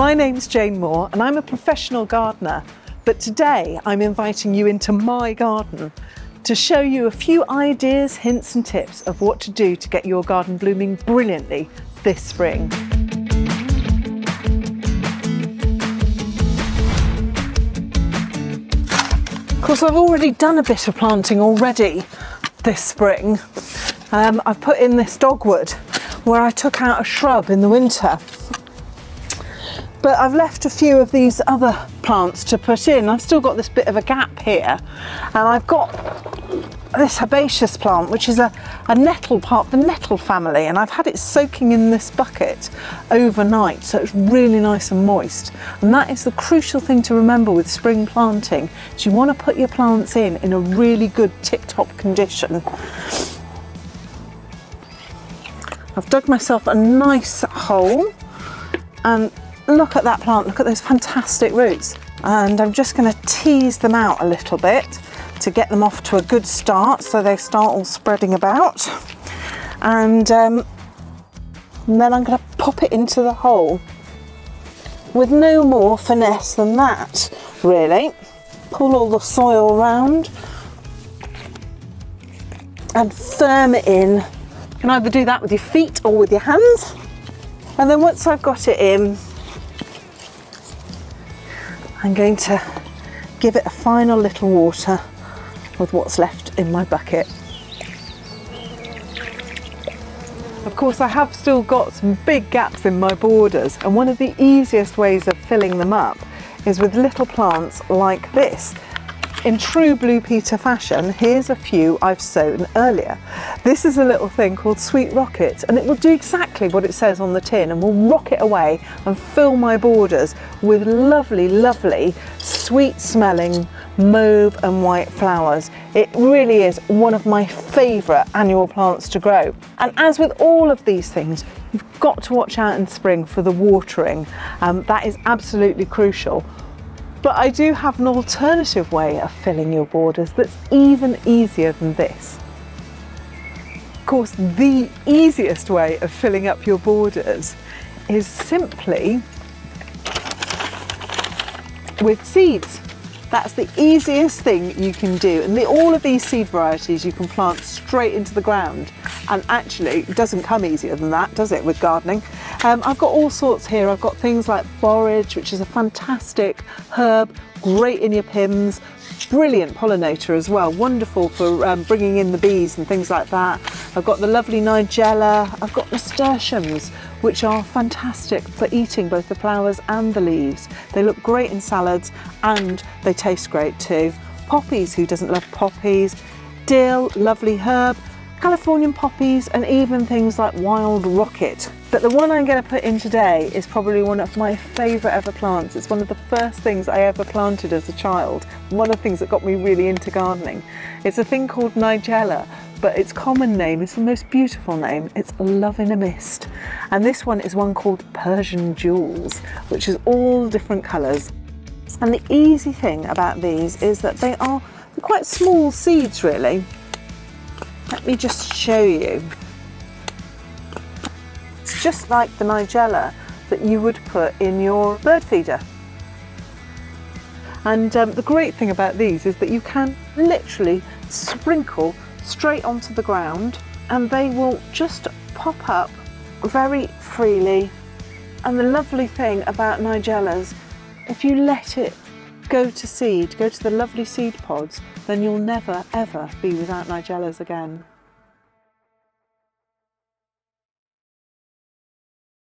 My name's Jane Moore and I'm a professional gardener, but today I'm inviting you into my garden to show you a few ideas, hints and tips of what to do to get your garden blooming brilliantly this spring. Of course, I've already done a bit of planting already this spring. I've put in this dogwood where I took out a shrub in the winter. But I've left a few of these other plants to put in. I've still got this bit of a gap here. And I've got this herbaceous plant, which is a nettle, part of the nettle family. And I've had it soaking in this bucket overnight, so it's really nice and moist. And that is the crucial thing to remember with spring planting, is you want to put your plants in a really good tip-top condition. I've dug myself a nice hole, and look at that plant, look at those fantastic roots. And I'm just going to tease them out a little bit to get them off to a good start so they start all spreading about. And then I'm going to pop it into the hole with no more finesse than that, really. Pull all the soil around and firm it in. You can either do that with your feet or with your hands. And then once I've got it in, I'm going to give it a final little water with what's left in my bucket. Of course, I have still got some big gaps in my borders, and one of the easiest ways of filling them up is with little plants like this. In true Blue Peter fashion, here's a few I've sown earlier. This is a little thing called Sweet Rocket, and it will do exactly what it says on the tin and will rocket away and fill my borders with lovely, lovely, sweet smelling mauve and white flowers. It really is one of my favourite annual plants to grow. And as with all of these things, you've got to watch out in spring for the watering. That is absolutely crucial. But I do have an alternative way of filling your borders that's even easier than this. Of course, the easiest way of filling up your borders is simply with seeds. That's the easiest thing you can do. And all of these seed varieties you can plant straight into the ground. And actually, it doesn't come easier than that, does it, with gardening? I've got all sorts here. I've got things like borage, which is a fantastic herb, great in your pims, brilliant pollinator as well, wonderful for bringing in the bees and things like that. I've got the lovely nigella. I've got nasturtiums, which are fantastic for eating both the flowers and the leaves. They look great in salads and they taste great too. Poppies, who doesn't love poppies? Dill, lovely herb. Californian poppies, and even things like wild rocket. But the one I'm going to put in today is probably one of my favourite ever plants. It's one of the first things I ever planted as a child. One of the things that got me really into gardening. It's a thing called nigella, but its common name is the most beautiful name. It's Love in a Mist. And this one is one called Persian Jewels, which is all different colours. And the easy thing about these is that they're quite small seeds, really. Let me just show you. It's just like the nigella that you would put in your bird feeder. And the great thing about these is that you can literally sprinkle straight onto the ground and they will just pop up very freely. And the lovely thing about nigellas, if you let it go to seed, go to the lovely seed pods, then you'll never ever be without nigellas again.